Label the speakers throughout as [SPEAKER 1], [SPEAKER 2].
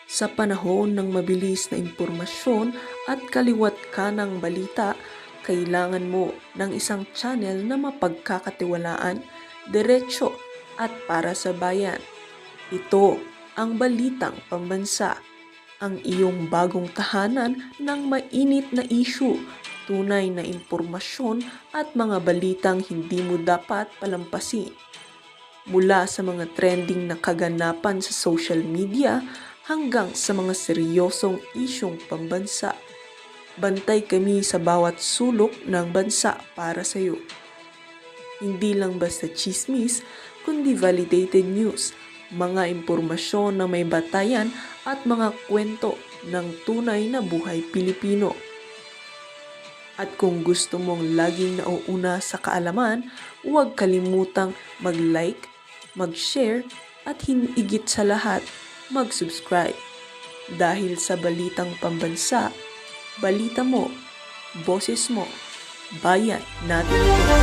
[SPEAKER 1] Sa panahon ng mabilis na impormasyon at kaliwat kanang balita, kailangan mo ng isang channel na mapagkakatiwalaan, diretso at para sa bayan. Ito ang Balitang Pambansa, ang iyong bagong tahanan ng mainit na issue, tunay na impormasyon at mga balitang hindi mo dapat palampasin. Mula sa mga trending na kaganapan sa social media hanggang sa mga seryosong isyong pambansa. Bantay kami sa bawat sulok ng bansa para sa iyo. Hindi lang basta chismis, kundi validated news, mga impormasyon na may batayan at mga kwento ng tunay na buhay Pilipino. At kung gusto mong laging nauuna sa kaalaman, huwag kalimutang mag-like, mag-share at higit sa lahat, mag-subscribe. Dahil sa Balitang Pambansa, balita mo, boses mo, bayan natin ito.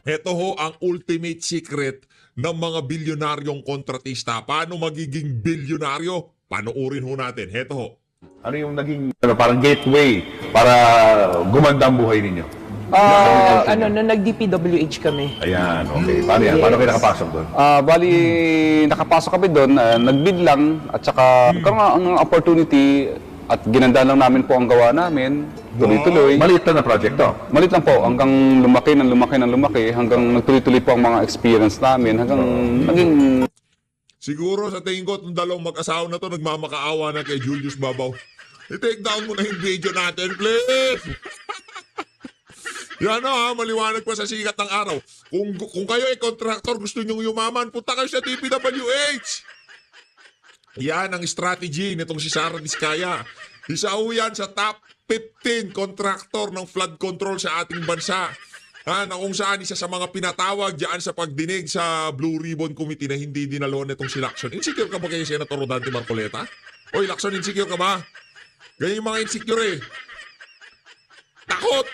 [SPEAKER 2] Ito ho ang ultimate secret ng mga bilyonaryong kontratista. Paano magiging bilyonaryo? Panoorin ho natin. Ito ho.
[SPEAKER 3] Ano yung naging parang gateway para gumanda ang buhay ninyo?
[SPEAKER 4] Nag-DPWH kami.
[SPEAKER 3] Ayan, okay. Paano yan? Paano kayo nakapasok doon?
[SPEAKER 5] Bali, nakapasok kami doon, nagbid lang, at saka nagkaroon ng opportunity at ginanda lang namin po ang gawa namin, tuloy-tuloy.
[SPEAKER 3] Maliit na project to.
[SPEAKER 5] Maliit lang po, hanggang lumaki, hanggang nagtuloy-tuloy po ang mga experience namin, hanggang naging...
[SPEAKER 2] Siguro sa tingin ko, itong dalawang mag-asawa na to nagmamakaawa na kay Julius Babaw. I-take down mo na yung video natin, please! Yan ha, maliwanag pa sa sikat ng araw. Kung kayo ay contractor, gusto nyong yumaman, punta kayo sa DPWH. Yan ang strategy nitong si Sara Diskaya. Isa ho yan sa top 15 contractor ng flood control sa ating bansa. Na kung saan isa sa mga pinatawag dyan sa pagdinig sa Blue Ribbon Committee na hindi dinalon itong si Lacson. Insecure ka ba kay Senator Rodante Marcoleta? Oy, Lacson, insecure ka ba? Ganyan yung mga insecure eh. Takot!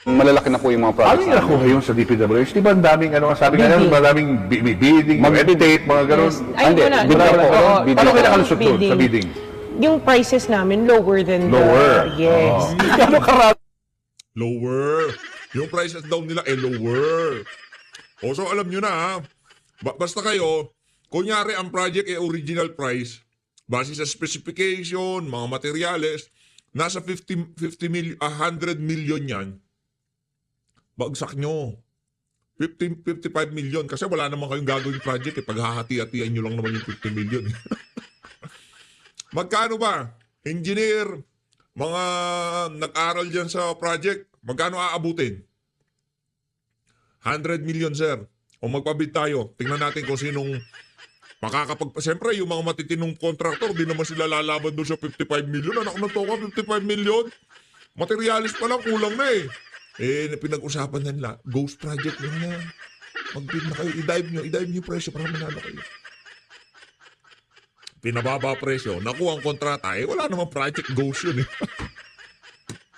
[SPEAKER 5] Malalaki na po yung mga
[SPEAKER 3] Ano
[SPEAKER 5] projects
[SPEAKER 3] yung nakuha yun sa DPWH? Di ba ang daming, sabi nga namin, maraming bidding, mag-edit, mga ganun.
[SPEAKER 4] Ay,
[SPEAKER 5] Hindi,
[SPEAKER 4] wala.
[SPEAKER 5] bid lang po.
[SPEAKER 4] Oo,
[SPEAKER 5] Bid
[SPEAKER 3] Paano
[SPEAKER 5] lang
[SPEAKER 3] kayo
[SPEAKER 5] po.
[SPEAKER 3] nakalusot doon sa
[SPEAKER 4] Bidding.
[SPEAKER 3] bidding?
[SPEAKER 4] Yung prices namin lower than
[SPEAKER 3] Lower.
[SPEAKER 4] Yes.
[SPEAKER 3] Ano karami?
[SPEAKER 2] Lower. Yung prices daw nila lower. O so alam nyo na ha. Basta kayo, kunyari ang project ay original price, base sa specification, mga materyales, nasa 100 million yan. Bagsak nyo. 55 million kasi wala naman kayong gagawing project paghahati-hatian nyo lang naman yung 50 million. Magkano ba? Engineer, mga nag-aral dyan sa project, magkano aabutin? 100 million, sir. O magpabid tayo. Tingnan natin kung sinong Siyempre, yung mga matitinong contractor, di naman sila lalaban doon sa 55 million. Anak na to ka, 55 million. Materialis pa lang, kulang na eh. Pinag-usapan na nila, ghost project lang yan. Mag-bid na kayo, i-dive nyo yung presyo para manalo kayo. Pinababa presyo, nakuha ang kontrata, wala namang project ghost yun eh.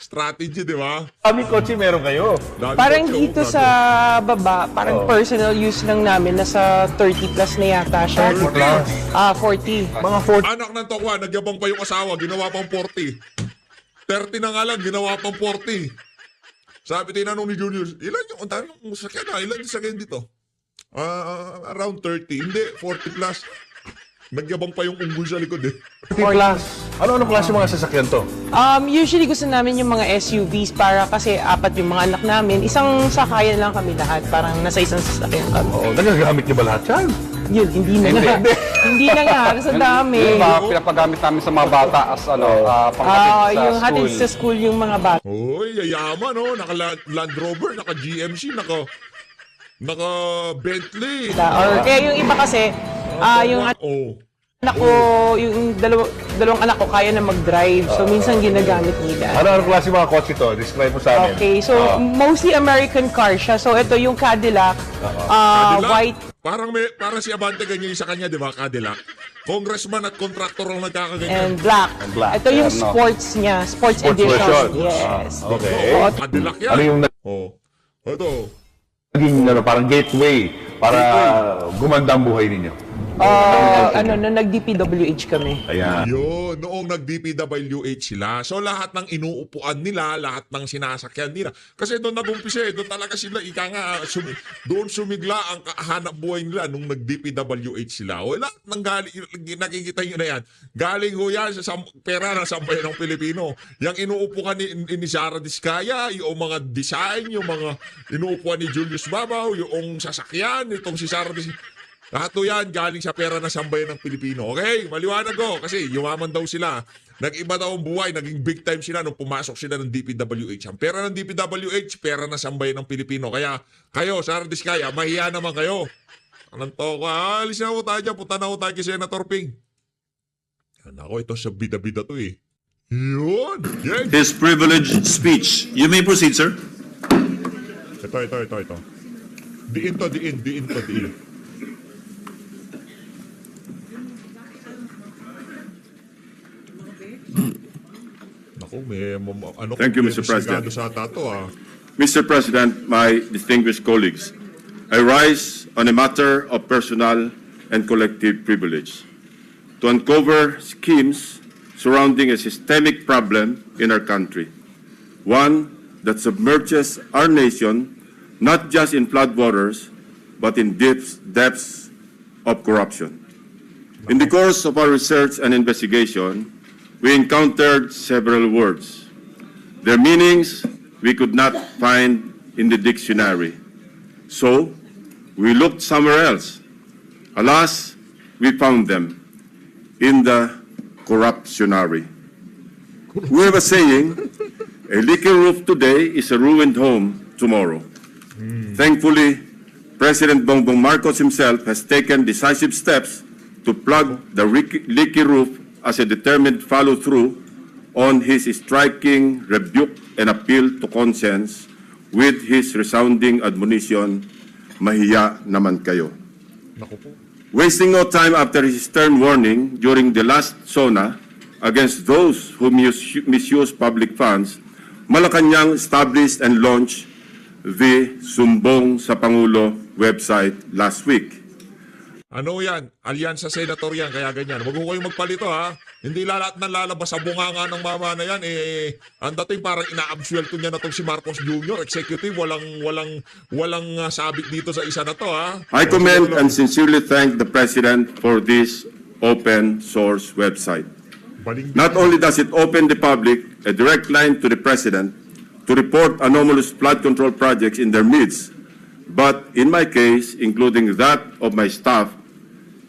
[SPEAKER 2] Strategy, di ba?
[SPEAKER 3] Daming kotse meron kayo.
[SPEAKER 4] Parang dito sa baba, parang personal use lang namin, nasa 30 plus na yata siya. 40.
[SPEAKER 3] Mga 40.
[SPEAKER 2] Anak ng tokwa, nagyabang pa yung asawa, ginawa pang 40. 30 na nga lang, ginawa pang 40. Sabi, tinanong ni Julius, ilan yung sakyan na? Ilan yung sakyan dito? Around 30. Hindi, 40 plus. Nagyabang pa yung unggoy sa likod eh.
[SPEAKER 3] 40 plus. Ano klase mga sasakyan to?
[SPEAKER 4] Usually gusto namin yung mga SUVs para kasi apat yung mga anak namin. Isang sakayan lang kami lahat. Parang nasa isang sasakyan kami.
[SPEAKER 3] Oo, nagagamit niyo ba lahat yan?
[SPEAKER 4] Yun, hindi na nga. Hindi na nga. Kasi dami.
[SPEAKER 5] Yung mga pinapagamit namin sa mga bata as panghatid sa
[SPEAKER 4] Yung
[SPEAKER 5] school.
[SPEAKER 4] hatid sa school yung mga bata.
[SPEAKER 2] Uy, yayaman oh. Naka Land Rover, naka GMC, naka Bentley.
[SPEAKER 4] Or kaya yung iba kasi, yung anak ko, yung dalawang anak ko kaya na mag-drive. So, minsan ginagamit nila.
[SPEAKER 3] Ano klase mga kotse to? Describe mo sa amin.
[SPEAKER 4] Okay, so mostly American car siya. So, ito yung Cadillac,
[SPEAKER 2] Cadillac?
[SPEAKER 4] white.
[SPEAKER 2] Parang si Abante ganyan yung sa kanya, di ba? Cadillac. Congressman at contractor ang nagkakaganyan.
[SPEAKER 4] And black.
[SPEAKER 5] black.
[SPEAKER 4] Ito yung
[SPEAKER 5] Ano?
[SPEAKER 4] sports niya. Sports
[SPEAKER 3] Sports
[SPEAKER 4] edition.
[SPEAKER 3] version.
[SPEAKER 4] Yes.
[SPEAKER 3] Okay.
[SPEAKER 2] Cadillac yan.
[SPEAKER 3] Ano yung
[SPEAKER 2] Oh. Ito.
[SPEAKER 3] naging parang gateway para gumanda ang buhay ninyo?
[SPEAKER 4] Nung nag-DPWH kami.
[SPEAKER 3] Ayan.
[SPEAKER 2] Yun, noong nag-DPWH sila. So lahat ng inuupuan nila, lahat ng sinasakyan nila. Kasi doon nag-umpisa doon talaga sila, doon sumigla ang hanap buhay nila nung nag-DPWH sila. O lahat ng nakikita nyo na yan, galing ho yan sa pera na sambayan ng Pilipino. Yung inuupuan ni Sara Diskaya, yung mga design, yung mga inuupuan ni Julius Babaw, yung sasakyan, itong si Sara Diskaya. Lahat to yan galing sa pera na sambayan ng Pilipino. Okay? Maliwanag ko. Kasi yumaman daw sila. Nag-iba daw ang buhay. Naging big time sila nung pumasok sila ng DPWH. Ang pera ng DPWH, pera na sambayan ng Pilipino. Kaya kayo, Sara Diskaya, mahiya naman kayo. Anong to ka? Alis na ako tayo dyan. Punta na ako tayo kay Senator Ping. Yan ako, ito sa bida-bida to eh. Yun! Yan!
[SPEAKER 6] His privileged speech. You may proceed, sir.
[SPEAKER 2] Ito. Diin. Naku,
[SPEAKER 6] Thank you, Mr. President.
[SPEAKER 2] Sa tato,
[SPEAKER 6] Mr. President, my distinguished colleagues, I rise on a matter of personal and collective privilege to uncover schemes surrounding a systemic problem in our country, one that submerges our nation not just in floodwaters, but in depths of corruption. In the course of our research and investigation, we encountered several words. Their meanings we could not find in the dictionary. So, we looked somewhere else. Alas, we found them in the corruptionary. We have a saying, a leaky roof today is a ruined home tomorrow. Thankfully, President Bongbong Marcos himself has taken decisive steps to plug the leaky roof as a determined follow-through on his striking rebuke and appeal to conscience with his resounding admonition, mahiya naman kayo.
[SPEAKER 2] naku po.
[SPEAKER 6] Wasting no time after his stern warning during the last SONA against those who misuse public funds, Malacanang established and launched the Sumbong sa Pangulo website last week.
[SPEAKER 2] Ano yan? Alyansa Senator yan, kaya ganyan. Huwag ko kayong magpalito ha. Hindi lahat na lalabas sa bunganga ng mama na yan. Ang dating parang ina-absuelto niya na itong si Marcos Jr. Executive, walang sabit dito sa isa na to ha.
[SPEAKER 6] I commend and sincerely thank the President for this open source website. Not only does it open the public a direct line to the President to report anomalous flood control projects in their midst, but in my case, including that of my staff,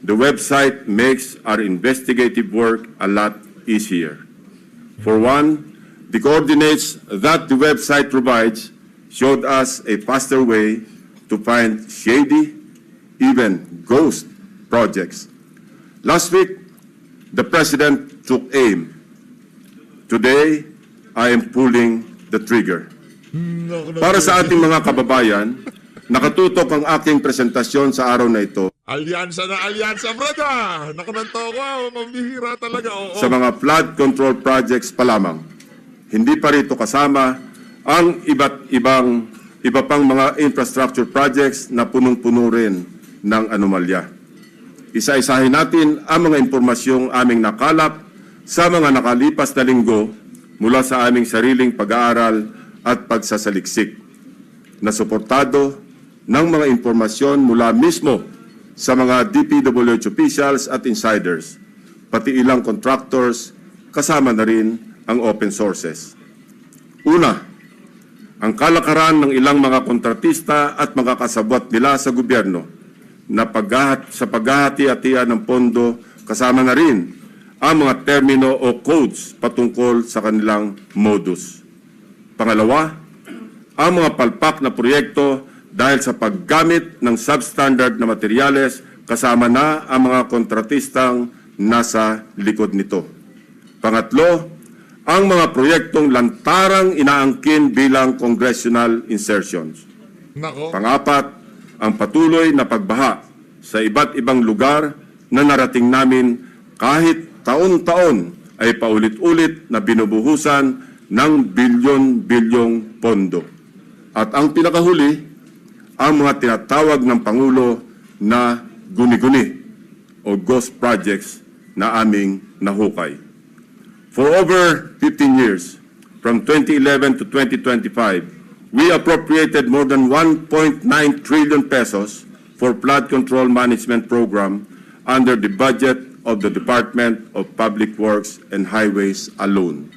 [SPEAKER 6] the website makes our investigative work a lot easier. For one, the coordinates that the website provides showed us a faster way to find shady, even ghost projects. Last week, the President took aim. Today, I am pulling the trigger. Para sa ating mga kababayan, nakatutok ang aking presentasyon sa araw na ito
[SPEAKER 2] Alyansa na alyansa, brada! Nakunanto ko, mambihira talaga. Oo.
[SPEAKER 6] sa mga flood control projects pa lamang. Hindi pa rito kasama ang iba pang mga infrastructure projects na punong-puno rin ng anomalya. Isa-isahin natin ang mga impormasyong aming nakalap sa mga nakalipas na linggo mula sa aming sariling pag-aaral at pagsasaliksik na suportado ng mga impormasyon mula mismo sa mga DPWH officials at insiders, pati ilang contractors, kasama na rin ang open sources. Una, ang kalakaran ng ilang mga kontratista at mga kasabwat nila sa gobyerno na sa paghahati-hatian ng pondo, kasama na rin ang mga termino o codes patungkol sa kanilang modus. Pangalawa, ang mga palpak na proyekto dahil sa paggamit ng substandard na materyales, kasama na ang mga kontratistang nasa likod nito. Pangatlo, ang mga proyektong lantarang inaangkin bilang congressional insertions.
[SPEAKER 2] Nako.
[SPEAKER 6] Pangapat, ang patuloy na pagbaha sa iba't ibang lugar na narating namin kahit taon-taon ay paulit-ulit na binubuhusan ng bilyon-bilyong pondo. At ang pinakahuli, ang mga tinatawag ng Pangulo na guni-guni o ghost projects na aming nahukay. For over 15 years, from 2011 to 2025, we appropriated more than 1.9 trillion pesos for flood control management program under the budget of the Department of Public Works and Highways alone.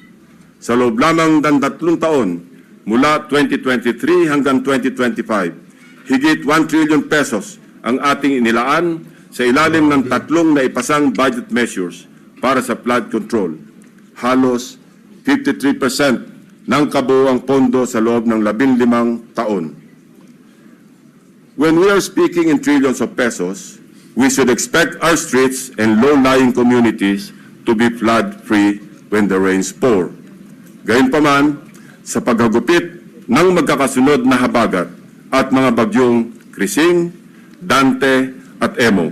[SPEAKER 6] Sa loob lamang ng 3 taon, mula 2023 hanggang 2025, higit 1 trillion pesos ang ating inilaan sa ilalim ng 3 naipasang budget measures para sa flood control. Halos 53% ng kabuuang pondo sa loob ng 15 taon. When we are speaking in trillions of pesos, we should expect our streets and low-lying communities to be flood-free when the rains pour. Gayunpaman, sa paghagupit ng magkakasunod na habagat at mga bagyong Krising, Dante at Emo,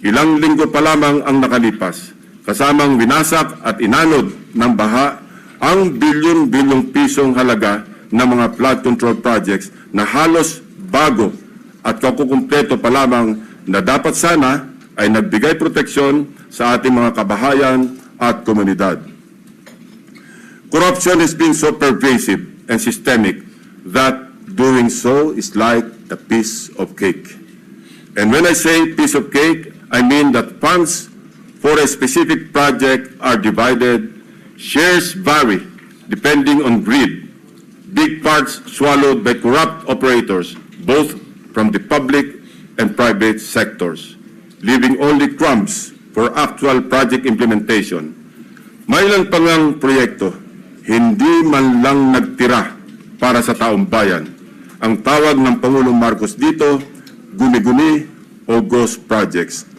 [SPEAKER 6] ilang linggo pa lamang ang nakalipas, kasamang winasak at inanod ng baha ang bilyon-bilyong pisong halaga ng mga flood control projects na halos bago at kakukumpleto pa lamang na dapat sana ay nagbigay proteksyon sa ating mga kabahayan at komunidad. Corruption has been so pervasive and systemic that doing so is like a piece of cake. And when I say piece of cake, I mean that funds for a specific project are divided, shares vary depending on greed, big parts swallowed by corrupt operators, both from the public and private sectors, leaving only crumbs for actual project implementation. Mailan pa ngang proyekto, hindi man lang nagtira para sa taong bayan. Ang tawag ng Pangulong Marcos dito, guni-guni o ghost projects.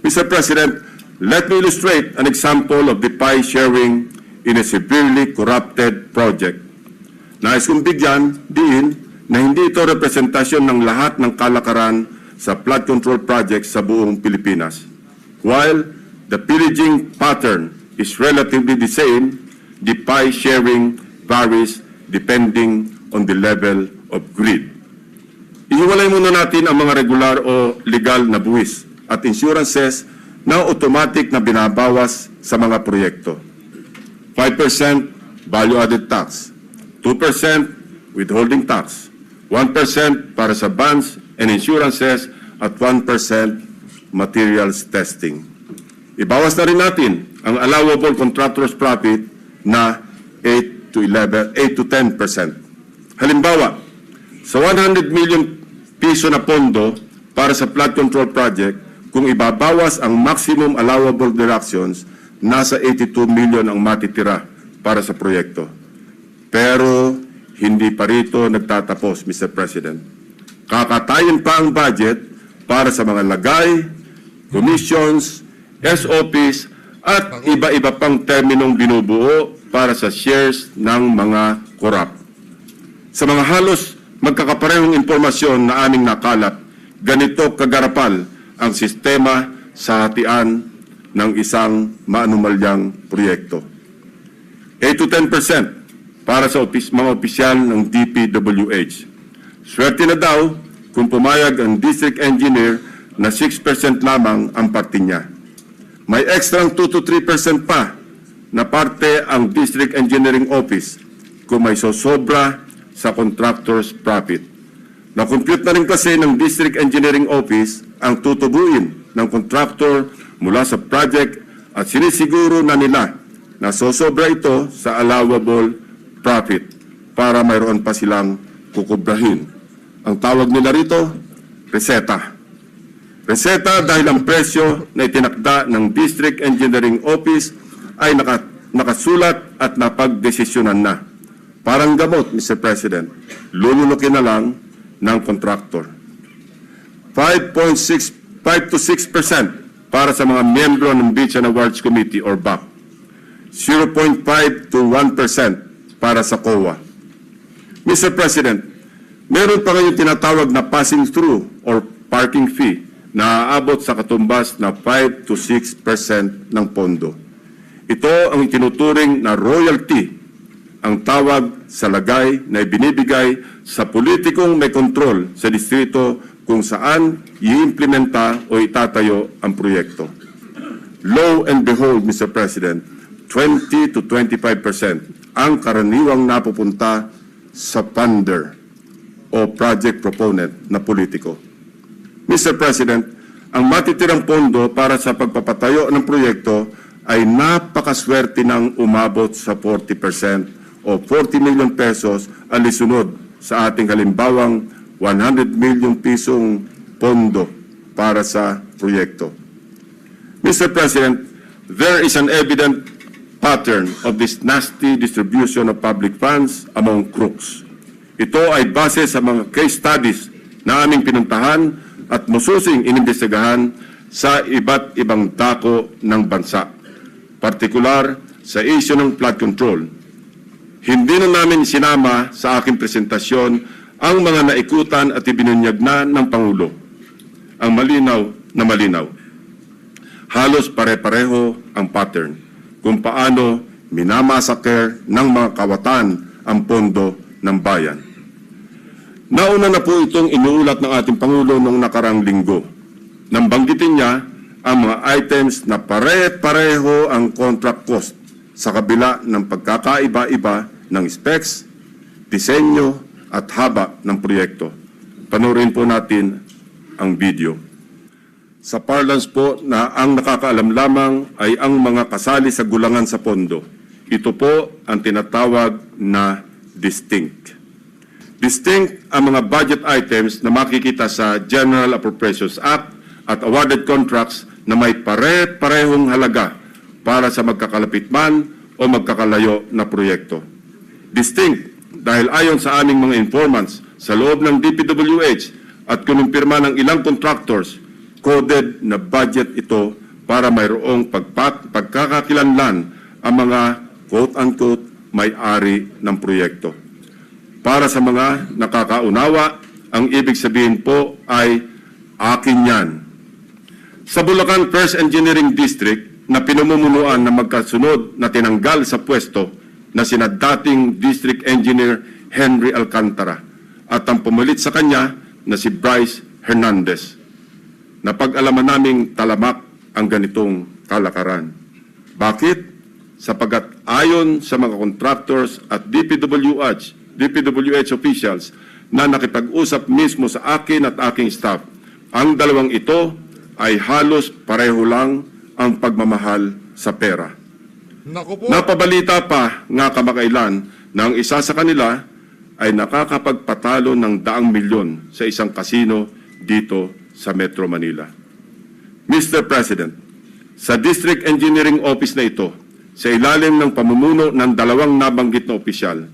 [SPEAKER 6] Mr. President, let me illustrate an example of the pie sharing in a severely corrupted project. Nais kong bigyan din na hindi ito representasyon ng lahat ng kalakaran sa flood control projects sa buong Pilipinas. While the pillaging pattern is relatively the same, the pie sharing varies depending on the level of greed. Ihiwalay muna natin ang mga regular o legal na buwis at insurances na automatic na binabawas sa mga proyekto. 5% value-added tax, 2% withholding tax, 1% para sa bonds and insurances at 1% materials testing. Ibawas na rin natin ang allowable contractor's profit na 8 to 10%. Halimbawa, sa 100 million piso na pondo para sa flood control project, kung ibabawas ang maximum allowable deductions, nasa 82 million ang matitira para sa proyekto. Pero hindi pa rito nagtatapos, Mr. President. Kakatayin pa ang budget para sa mga lagay, commissions, SOPs, at iba-iba pang terminong binubuo para sa shares ng mga korap. Sa mga halos magkakaparehong impormasyon na aming nakalap, ganito kagarapal ang sistema sa hatian ng isang maanumalyang proyekto. 8 to 10% para sa mga opisyal ng DPWH. Swerte na daw kung pumayag ang district engineer na 6% lamang ang parte niya. May extra 2 to 3% pa na parte ang district engineering office kung may sosobra sa contractor's profit. Na-compute na rin kasi ng district engineering office ang tutubuin ng contractor mula sa project at sinisiguro na nila na sosobra ito sa allowable profit para mayroon pa silang kukubrahin. Ang tawag nila rito, reseta. Reseta dahil ang presyo na itinakda ng District Engineering Office ay nakasulat at napagdesisyonan na. Parang gamot, Mr. President, lulunukin na lang ng contractor. 5 to 6% para sa mga miyembro ng Beach and Awards Committee or BAC. 0.5 to 1% para sa COA. Mr. President, meron pa ngayong tinatawag na passing through or parking fee na aabot sa katumbas na 5 to 6% ng pondo. Ito ang itinuturing na royalty, ang tawag sa lagay na ibinibigay sa politikong may kontrol sa distrito kung saan i-implementa o itatayo ang proyekto. Lo and behold, Mr. President, 20 to 25% ang karaniwang napupunta sa funder o project proponent na politiko. Mr. President, ang matitirang pondo para sa pagpapatayo ng proyekto ay napakaswerte ng umabot sa 40% o 40 million pesos ang isunod sa ating halimbawang 100 million pisong pondo para sa proyekto. Mr. President, there is an evident pattern of this nasty distribution of public funds among crooks. Ito ay base sa mga case studies na aming pinuntahan at masusing inimbestigahan sa iba't ibang dako ng bansa, partikular sa issue ng flood control. Hindi na namin sinama sa aking presentasyon ang mga naikutan at ibinunyag na ng Pangulo. Ang malinaw na malinaw. Halos pare-pareho ang pattern kung paano minamasaker ng mga kawatan ang pondo ng bayan. Nauna na po itong inuulat ng ating Pangulo noong nakarang linggo. Nang banggitin niya ang mga items na pare-pareho ang contract cost sa kabila ng pagkakaiba-iba ng specs, disenyo at haba ng proyekto. Panoorin po natin ang video. Sa parlance po na ang nakakaalam lamang ay ang mga kasali sa gulangan sa pondo. Ito po ang tinatawag na distinct. Distinct ang mga budget items na makikita sa General Appropriations Act at awarded contracts na may pare-parehong halaga para sa magkakalapit man o magkakalayo na proyekto. Distinct dahil ayon sa aming mga informants sa loob ng DPWH at kinumpirma ng ilang contractors, coded na budget ito para mayroong pagkakakilanlan ang mga quote-unquote may-ari ng proyekto. Para sa mga nakakaunawa, ang ibig sabihin po ay akin yan. Sa Bulacan First Engineering District na pinamumunuan na magkasunod na tinanggal sa pwesto na sina dating District Engineer Henry Alcantara at ang pumalit sa kanya na si Bryce Hernandez. Napag-alaman naming talamak ang ganitong kalakaran. Bakit? Sapagat ayon sa mga contractors at DPWH officials na nakipag-usap mismo sa akin at aking staff, ang dalawang ito ay halos pareho lang ang pagmamahal sa pera.
[SPEAKER 2] Naku po.
[SPEAKER 6] Napabalita pa nga kamakailan na ang isa sa kanila ay nakakapagpatalo ng 100 milyon sa isang kasino dito sa Metro Manila. Mr. President, sa District Engineering Office na ito, sa ilalim ng pamumuno ng dalawang nabanggit na opisyal,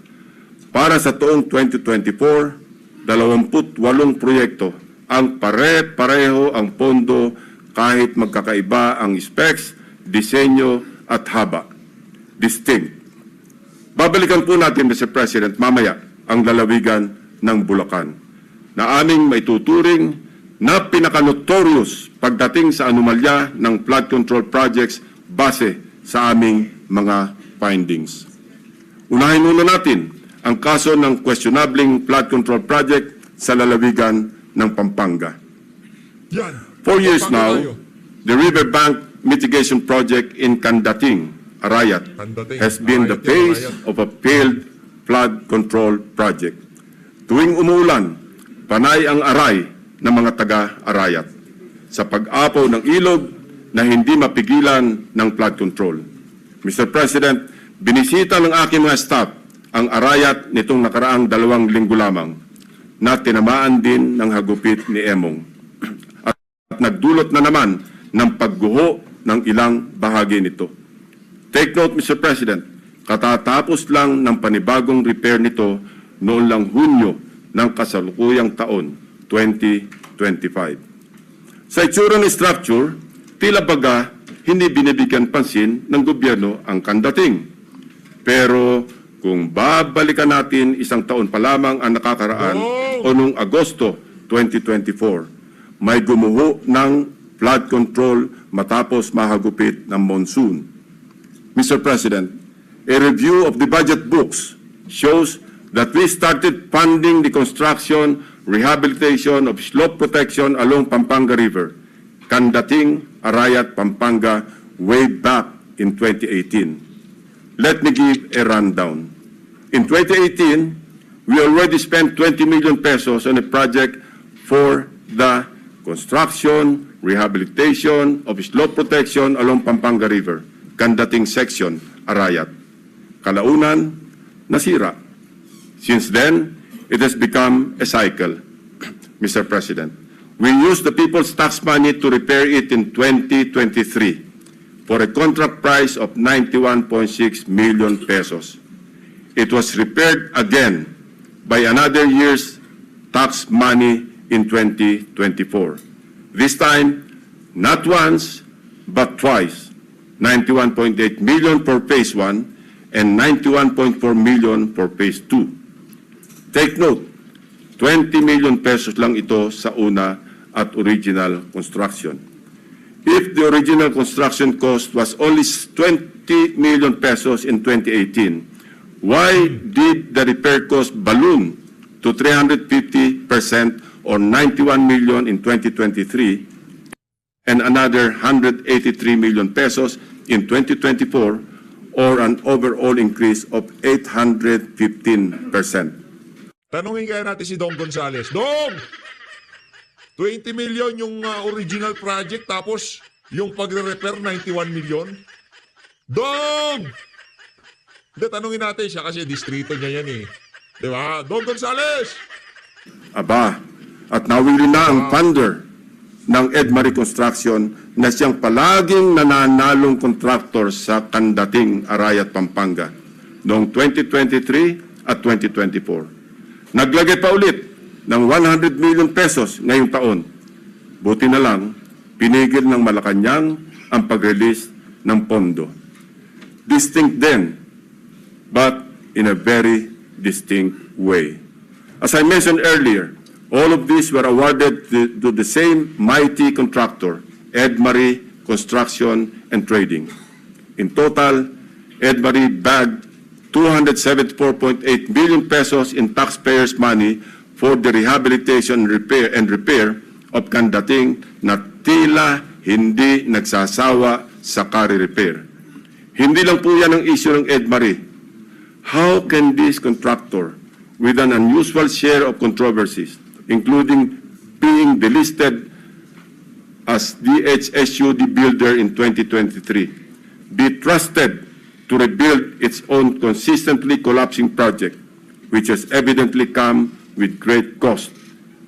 [SPEAKER 6] para sa taong 2024, 28 proyekto ang pare-pareho ang pondo kahit magkakaiba ang specs, disenyo at haba. Distinct. Babalikan po natin, Mr. President, mamaya ang lalawigan ng Bulacan na aming maituturing na pinaka-notorious pagdating sa anomalya ng flood control projects base sa aming mga findings. Unahin muna natin ang kaso ng questionabling flood control project sa lalawigan ng Pampanga.
[SPEAKER 2] Yan.
[SPEAKER 6] 4 years
[SPEAKER 2] Pampanga
[SPEAKER 6] now,
[SPEAKER 2] tayo.
[SPEAKER 6] the riverbank mitigation project in Candating, Arayat,
[SPEAKER 2] Candating,
[SPEAKER 6] has been the
[SPEAKER 2] Arayat,
[SPEAKER 6] face
[SPEAKER 2] Arayat.
[SPEAKER 6] of a failed flood control project. Tuwing umuulan, panay ang aray ng mga taga-Arayat sa pag-apaw ng ilog na hindi mapigilan ng flood control. Mr. President, binisita ng aking mga staff ang Arayat nitong nakaraang 2 linggo lamang na tinamaan din ng hagupit ni Emong at nagdulot na naman ng pagguho ng ilang bahagi nito. Take note, Mr. President, katatapos lang ng panibagong repair nito noon lang Hunyo ng kasalukuyang taon, 2025. Sa itsura ng structure, tila baga hindi binibigyan pansin ng gobyerno ang Candating. Pero kung babalikan natin 1 taon pa lamang ang nakakaraan o noong Agosto 2024, may gumuho ng flood control matapos mahagupit ng monsoon. Mr. President, a review of the budget books shows that we started funding the construction, rehabilitation of slope protection along Pampanga River, Candating, Arayat, Pampanga, way back in 2018. Let me give a rundown. In 2018, we already spent 20 million pesos on a project for the construction, rehabilitation of slope protection along Pampanga River, Candating section, Arayat. Kalaunan, nasira. Since then, it has become a cycle, Mr. President. We used the people's tax money to repair it in 2023 for a contract price of 91.6 million pesos. It was repaired again by another year's tax money in 2024. This time, not once, but twice, 91.8 million for Phase 1 and 91.4 million for Phase 2. Take note, 20 million pesos lang ito sa una at original construction. If the original construction cost was only 20 million pesos in 2018, why did the repair cost balloon to 350% or 91 million in 2023 and another 183 million pesos in 2024 or an overall increase of 815%?
[SPEAKER 2] Tanungin kaya natin si Dong Gonzales. Dong! 20 million yung original project tapos yung pagre-repair 91 million? Dong! Hindi, tanungin natin siya kasi distrito niya yan eh. Di ba? Dong Gonzales!
[SPEAKER 6] Aba, at nawili na ang funder ng Edmari Construction na siyang palaging nananalong kontraktor sa Candating, Arayat, Pampanga noong 2023 at 2024. Naglagay pa ulit ng 100 million pesos ngayong taon. Buti na lang, pinigil ng Malacanang ang pag-release ng pondo. Distinct then, but in a very distinct way. As I mentioned earlier, all of these were awarded to the same mighty contractor, Edmari Construction and Trading. In total, Edmari bagged 274.8 billion pesos in taxpayers' money for the rehabilitation and repair of Candating na tila hindi nagsasawa sa repair. Hindi lang po yan ang issue ng Edmari. How can this contractor, with an unusual share of controversies, including being delisted as DHSUD builder in 2023, be trusted to rebuild its own consistently collapsing project, which has evidently come with great cost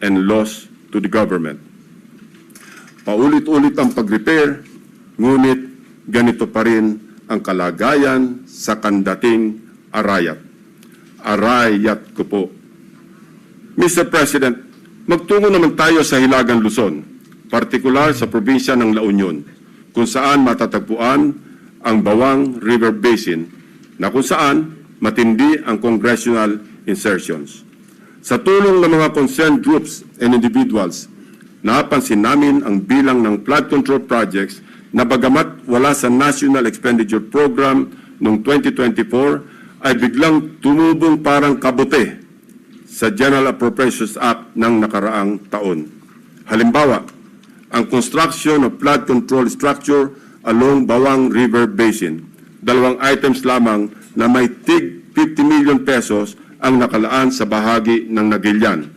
[SPEAKER 6] and loss to the government? Paulit-ulit ang pag-repair, ngunit ganito pa rin ang kalagayan sa Candating, Arayat. Arayat ko po. Mr. President, magtungo naman tayo sa Hilagang Luzon, partikular sa probinsya ng La Union, kung saan matatagpuan ang Bawang River Basin na kung saan matindi ang congressional insertions. Sa tulong ng mga concerned groups and individuals, napansin namin ang bilang ng flood control projects na bagamat wala sa National Expenditure Program noong 2024 ay biglang tumubong parang kabote sa General Appropriations Act ng nakaraang taon. Halimbawa, ang construction of flood control structure along Bawang River Basin. 2 items lamang na may tig 50 million pesos ang nakalaan sa bahagi ng Nagilian.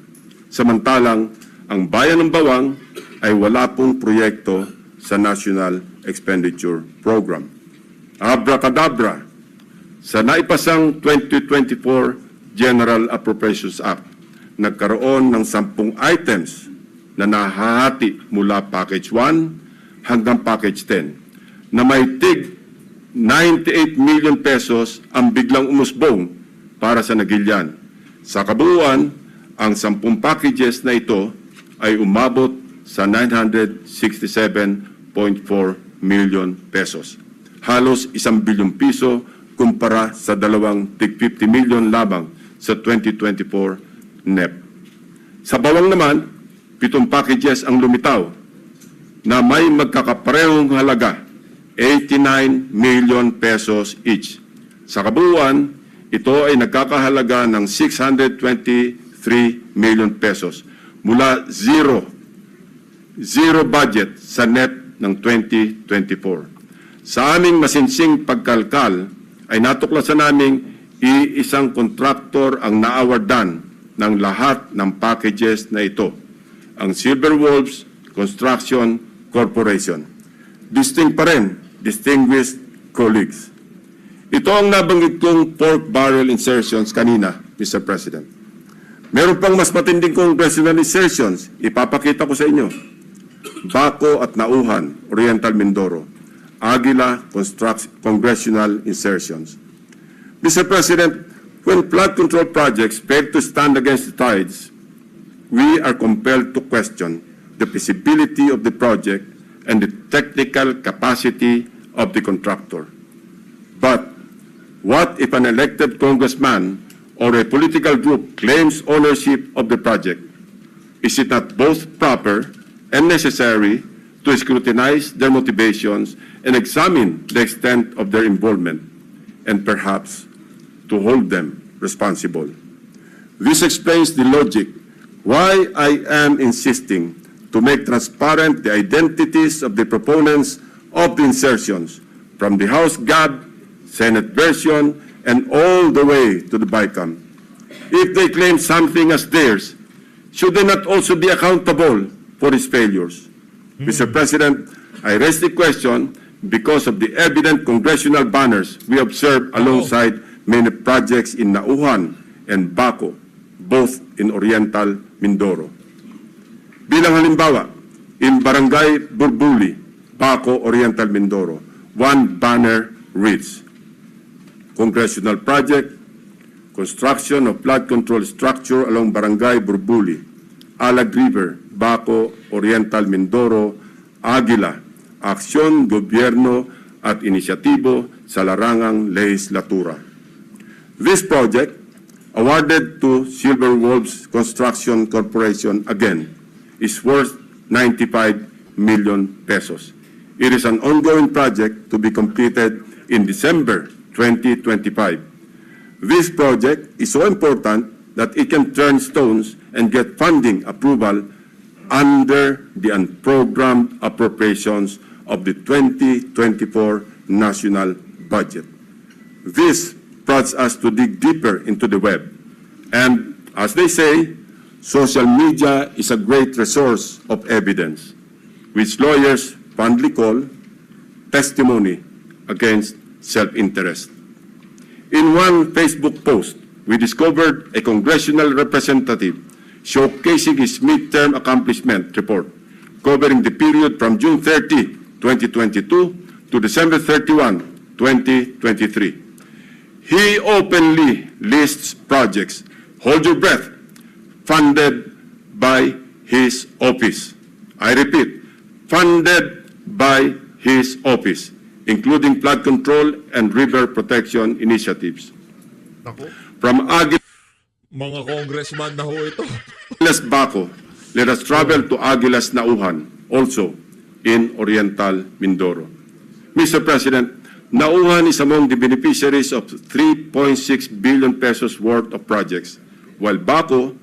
[SPEAKER 6] Samantalang, ang bayan ng Bawang ay wala pong proyekto sa National Expenditure Program. Abracadabra, sa naipasang 2024 General Appropriations Act, nagkaroon ng 10 items na nahahati mula Package 1 hanggang Package 10 na may tig 98 million pesos ang biglang umusbong para sa Nagilian. Sa kabuuan, ang 10 packages na ito ay umabot sa 967.4 million pesos. Halos 1 bilyong piso kumpara sa 2 tig 50 million lamang sa 2024 NEP. Sa Bawang naman, 7 packages ang lumitaw na may magkakaparehong halaga, 89 million pesos each. Sa kabuuan, Ito ay nagkakahalaga ng 623 million pesos mula zero budget sa NEP ng 2024. Sa aming masinsing pagkalkal ay natuklasan naming iisang kontraktor ang naawardan ng lahat ng packages na ito, ang Silver Wolves Construction Corporation. Distinct pa rin, distinguished colleagues. Ito ang nabanggit kong pork barrel insertions kanina, Mr. President. Meron pang mas matinding congressional insertions, ipapakita ko sa inyo. Baco at Nauhan, Oriental Mindoro. Aguila congressional insertions. Mr. President, when flood control projects fail to stand against the tides, we are compelled to question the feasibility of the project and the technical capacity of the contractor. But what if an elected congressman or a political group claims ownership of the project? Is it not both proper and necessary to scrutinize their motivations and examine the extent of their involvement, and perhaps to hold them responsible? This explains the logic why I am insisting to make transparent the identities of the proponents of the insertions from the House GAB, Senate version, and all the way to the BICAM. If they claim something as theirs, should they not also be accountable for its failures? Mr. President, I raise the question because of the evident congressional banners we observe alongside many projects in Nauhan and Baco, both in Oriental Mindoro. Bilang halimbawa, in Barangay Burbuli, Baco, Oriental Mindoro, one banner reads, Congressional Project, Construction of Flood Control Structure along Barangay Burbuli, Alag River, Baco, Oriental Mindoro, Aguila, Aksyon, Gobyerno at Inisyatibo sa Larangang Lehislatura. This project, awarded to Silver Wolves Construction Corporation again, is worth 95 million pesos. It is an ongoing project to be completed in December 2025. This project is so important that it can turn stones and get funding approval under the unprogrammed appropriations of the 2024 national budget. This prompts us to dig deeper into the web. And as they say, social media is a great resource of evidence, which lawyers fondly call testimony against self-interest. In one Facebook post, we discovered a congressional representative showcasing his midterm accomplishment report covering the period from June 30, 2022 to December 31, 2023. He openly lists projects, hold your breath, funded by his office. I repeat, funded by his office, including flood control and river protection initiatives.
[SPEAKER 2] Naku,
[SPEAKER 6] From
[SPEAKER 2] mga congressman na ho ito.
[SPEAKER 6] Aguilas Baco, let us travel to Aguilas Nauhan, also in Oriental Mindoro. Mr. President, Nauhan is among the beneficiaries of 3.6 billion pesos worth of projects, while Baco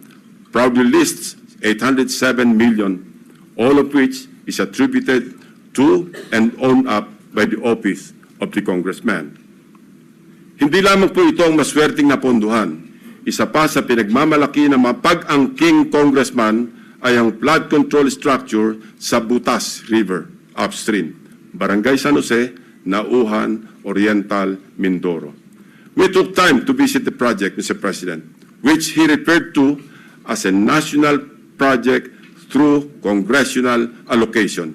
[SPEAKER 6] proudly lists 807 million, all of which is attributed to and owned up by the office of the congressman. Hindi lamang po ito ang maswerteng napondohan. Isa pa sa pinagmamalaki ng mapag-angking congressman ay ang flood control structure sa Butas River, upstream, Barangay San Jose, Nauhan, Oriental, Mindoro. We took time to visit the project, Mr. President, which he referred to as a national project through congressional allocation.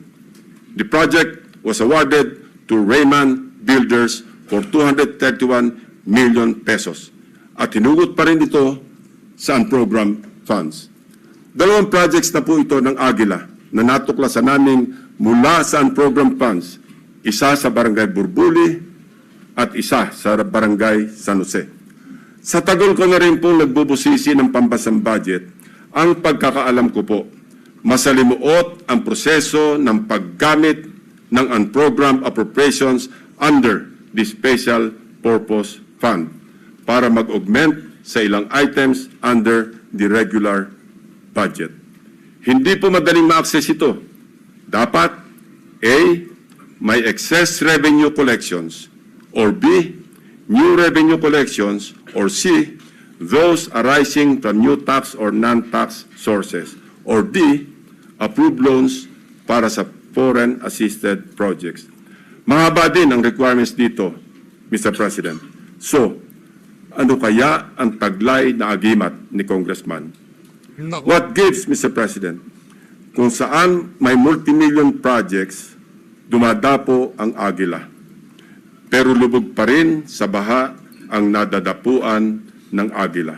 [SPEAKER 6] The project was awarded to Raymond Builders for 231 million pesos. At hinugot pa rin ito sa unprogrammed funds. Dalawang projects na po ito ng Aguila na natuklasan namin mula sa unprogrammed funds, isa sa Barangay Burbuli at isa sa Barangay San Jose. Sa tagal ko na rin pong nagbubusisi ng pambasang budget, ang pagkakaalam ko po, masalimuot ang proseso ng paggamit ng unprogrammed appropriations under the Special Purpose Fund. para mag-augment sa ilang items under the regular budget. Hindi po madaling ma-access ito. Dapat A, may excess revenue collections, or B, new revenue collections, or C, those arising from new tax or non-tax sources, or D, approved loans para sa foreign assisted projects. Mahaba din ang requirements dito, Mr. President. So, ano kaya ang taglay na agimat ni Congressman?
[SPEAKER 2] Nako.
[SPEAKER 6] What gives, Mr. President? Kung saan may multimillion projects, dumadapo ang agila. Pero lubog pa rin sa baha ang nadadapuan ng agila.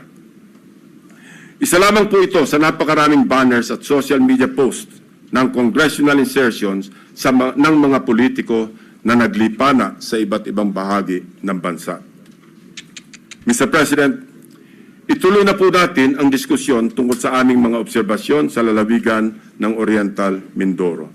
[SPEAKER 6] Isa lamang po ito sa napakaraming banners at social media posts ng congressional insertions ng mga politiko na naglipana sa iba't ibang bahagi ng bansa. Mr. President, ituloy na po natin ang diskusyon tungkol sa aming mga obserbasyon sa lalawigan ng Oriental Mindoro.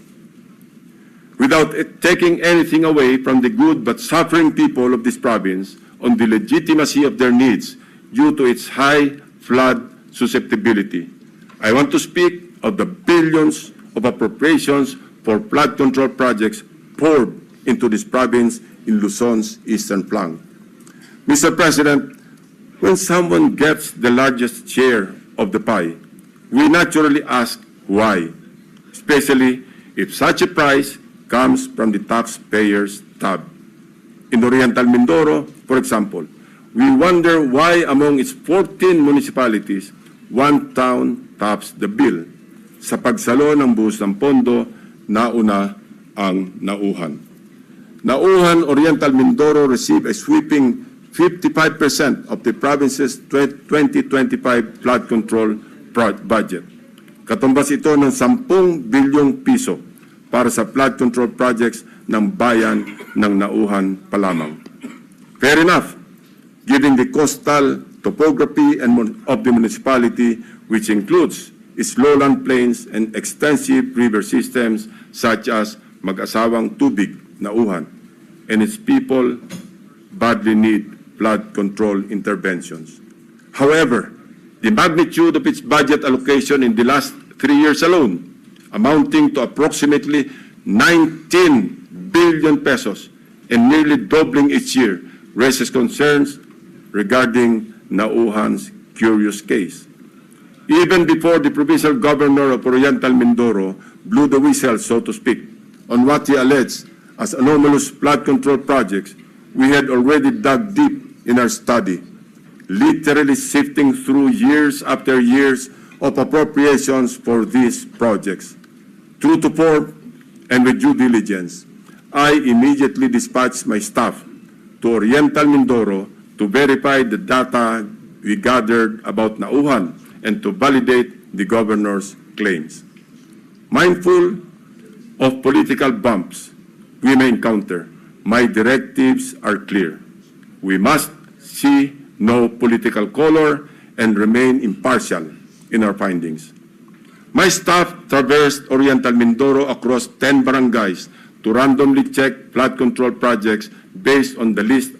[SPEAKER 6] Without taking anything away from the good but suffering people of this province on the legitimacy of their needs due to its high flood susceptibility, I want to speak of the billions of appropriations for flood control projects poured into this province in Luzon's eastern flank. Mr. President, when someone gets the largest share of the pie, we naturally ask why, especially if such a prize comes from the taxpayer's tab. In Oriental Mindoro, for example, we wonder why among its 14 municipalities, one town tops the bill. Sa pagsalo ng buhos ng pondo, nauna ang Nauhan. Nauhan, Oriental Mindoro received a sweeping 55% of the province's 2025 flood control budget. Katumbas ito ng 10 bilyong piso para sa flood control projects ng bayan ng Nauhan pa lamang. Fair enough, given the coastal topography of the municipality, which includes its lowland plains and extensive river systems such as Mag-asawang Tubig, Nauhan, and its people badly need flood control interventions. However, the magnitude of its budget allocation in the last 3 years alone, amounting to approximately 19 billion pesos and nearly doubling each year, raises concerns regarding Nauhan's curious case. Even before the provincial governor of Oriental Mindoro blew the whistle, so to speak, on what he alleged as anomalous flood control projects, we had already dug deep in our study, literally sifting through years after years of appropriations for these projects. True to form and with due diligence, I immediately dispatched my staff to Oriental Mindoro to verify the data we gathered about Nauhan and to validate the governor's claims. Mindful of political bumps we may encounter, my directives are clear. We must see no political color and remain impartial in our findings. My staff traversed Oriental Mindoro across 10 barangays to randomly check flood control projects based on the list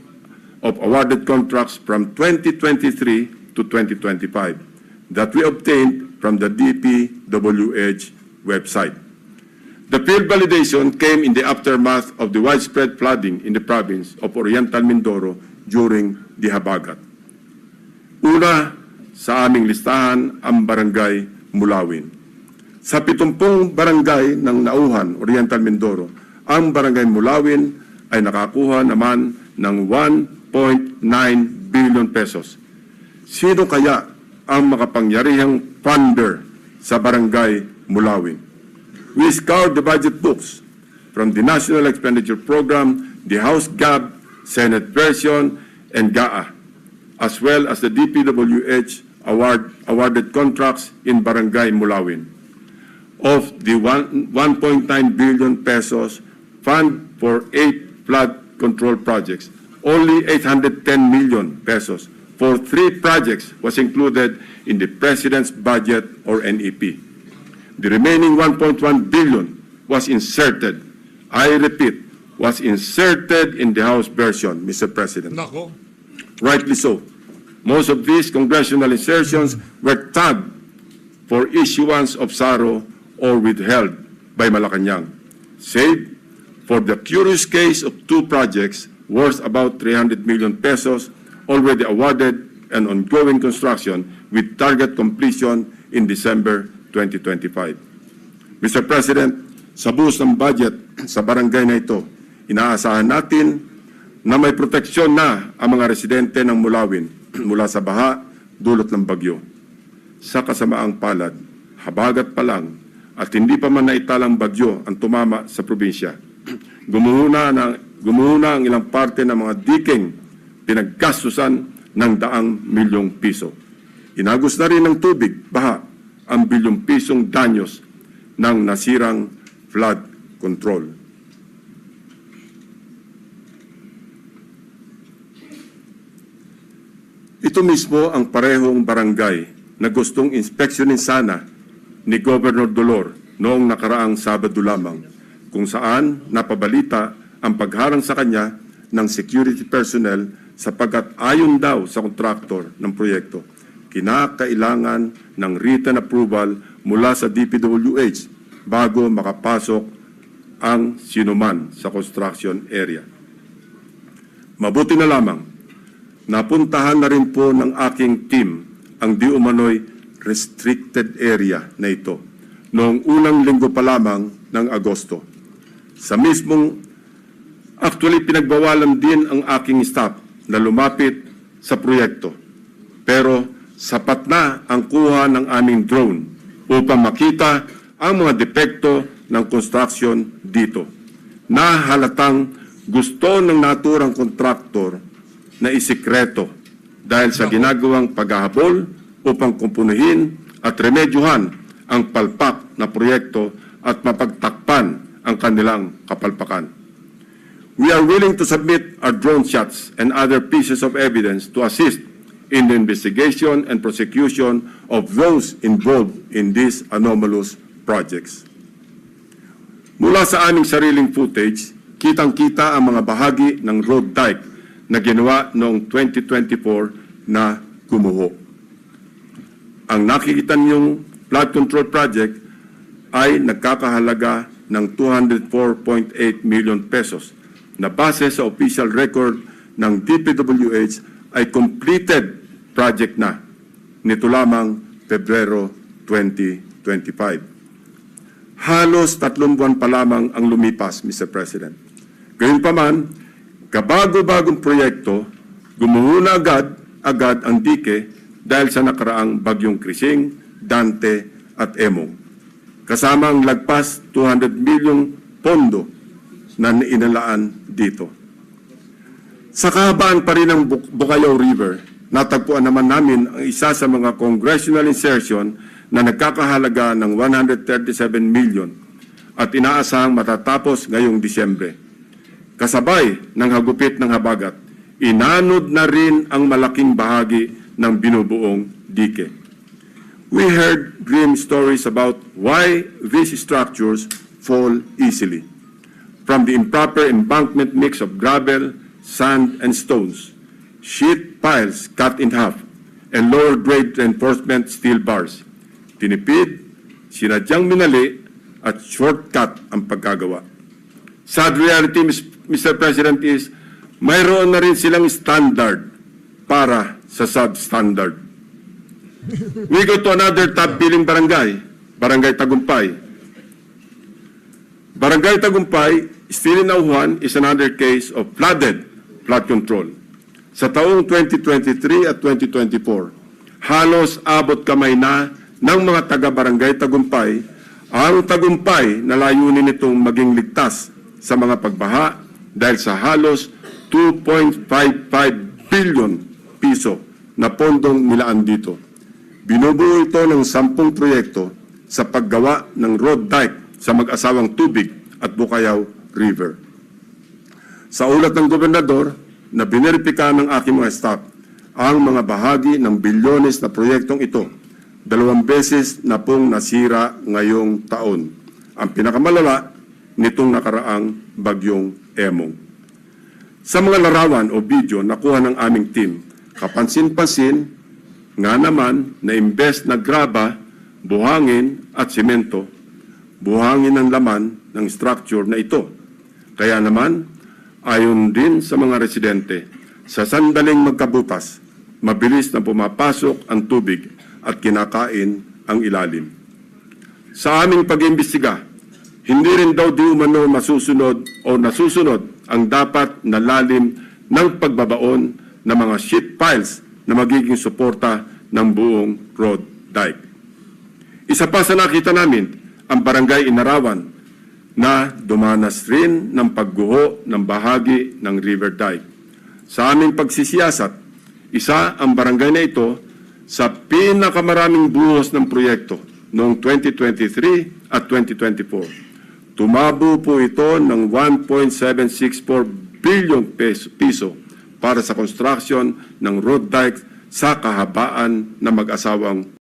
[SPEAKER 6] of awarded contracts from 2023 to 2025 that we obtained from the DPWH website. The field validation came in the aftermath of the widespread flooding in the province of Oriental Mindoro during the Habagat. Una sa aming listahan ang Barangay Mulawin. Sa 70 barangay ng Nauhan, Oriental Mindoro, ang Barangay Mulawin ay nakakuha naman ng 1.9 billion pesos. Sino kaya ang makapangyarihang funder sa Barangay Mulawin? We scoured the budget books from the National Expenditure Program, the House GAB, Senate version, and GAA, as well as the DPWH awarded contracts in Barangay Mulawin. Of the 1.9 billion pesos fund for 8 flood control projects, only 810 million pesos for 3 projects was included in the President's budget or NEP. The remaining 1.1 billion was inserted, I repeat, was inserted in the House version, Mr. President.
[SPEAKER 2] Nako.
[SPEAKER 6] Rightly so, Most of these congressional insertions were tagged for issuance of SARO or withheld by Malacanang, save for the curious case of two projects worth about 300 million pesos already awarded and ongoing construction with target completion in December 2025. Mr. President, sa buhos ng budget sa barangay na ito, inaasahan natin na may proteksyon na ang mga residente ng Mulawin mula sa baha dulot ng bagyo. Sa kasamaang palad, habagat pa lang at hindi pa man naitalang bagyo ang tumama sa probinsya. Gumuhuna ang ilang parte ng mga diking pinaggastusan ng daang milyong piso. Inagos na rin ng tubig, baha, ang bilyong pisong danyos ng nasirang flood control. Ito mismo ang parehong barangay na gustong inspeksyonin sana ni Governor Dolor noong nakaraang Sabado lamang, kung saan napabalita ang pagharang sa kanya ng security personnel sapagkat ayon daw sa kontraktor ng proyekto, kinakailangan ng written approval mula sa DPWH bago makapasok ang sinuman sa construction area. Mabuti na lamang, napuntahan na rin po ng aking team ang di umano'y restricted area na ito noong unang linggo pa lamang ng Agosto. Actually pinagbawalan din ang aking staff na lumapit sa proyekto. Pero sapat na ang kuha ng aming drone upang makita ang mga depekto ng construction dito. Nahalatang gusto ng naturang kontraktor na isikreto dahil sa ginagawang paghahabol upang kumpunuhin at remedyohan ang palpak na proyekto at mapagtakpan ang kanilang kapalpakan. We are willing to submit our drone shots and other pieces of evidence to assist in the investigation and prosecution of those involved in these anomalous projects. Mula sa aming sariling footage, kitang-kita ang mga bahagi ng road dike na ginawa noong 2024 na gumuho. Ang nakikita niyong flood control project ay nagkakahalaga ng 204.8 million pesos na base sa official record ng DPWH ay completed project na nito lamang Pebrero 2025. Halos 3 buwan pa lamang ang lumipas, Mr. President. Gayunpaman, kabago-bagong proyekto, gumuhuna agad ang dike dahil sa nakaraang bagyong Krising, Dante at Emong. Kasama ang lagpas 200 milyong pondo na inalaan dito. Sa kahabaan pa rin ng Bukayaw River, natagpuan naman namin ang isa sa mga congressional insertion na nagkakahalaga ng 137 million at inaasahang matatapos ngayong Disyembre. Kasabay ng hagupit ng habagat, inanod na rin ang malaking bahagi ng binubuong dike. We heard grim stories about why these structures fall easily. From the improper embankment mix of gravel, sand, and stones, sheet piles cut in half, and lower-grade reinforcement steel bars. Tinipid, sinadyang minali, at shortcut ang pagkagawa. Sad reality, Mr. President, is mayroon na rin silang standard para sa substandard. We go to another top-billing barangay, Barangay Tagumpay. Barangay Tagumpay, still in Auhan, is another case of flood control. Sa taong 2023 at 2024, halos abot kamay na ng mga taga-Barangay Tagumpay ang tagumpay na layunin nitong maging ligtas sa mga pagbaha dahil sa halos 2.55 billion piso na pondong nilaan dito. Binubuo ito ng 10 proyekto sa paggawa ng road dike sa mag-asawang Tubig at Bukayaw River. Sa ulat ng gobernador na bineripika ng aking mga staff, ang mga bahagi ng bilyones na proyektong ito, 2 beses na pong nasira ngayong taon. Ang pinakamalala nitong nakaraang bagyong Emong. Sa mga larawan o video nakuha ng aming team, Kapansin-pansin nga naman na imbes na graba, buhangin at simento, buhangin ang laman ng structure na ito. Kaya naman, ayon din sa mga residente, sa sandaling magkabutas, mabilis na pumapasok ang tubig at kinakain ang ilalim. Sa aming pag-imbestiga, hindi rin daw di umano masusunod o nasusunod ang dapat na lalim ng pagbabaon ng mga sheet piles na magiging suporta ng buong road dike. Isa pa sa nakita namin, ang Barangay Inarawan na dumanas rin ng pagguho ng bahagi ng river dike. Sa aming pagsisiyasat, isa ang barangay na ito sa pinakamaraming buhos ng proyekto noong 2023 at 2024. Tumabo po ito ng 1.764 billion piso para sa construction ng road dike sa kahabaan ng mag-asawang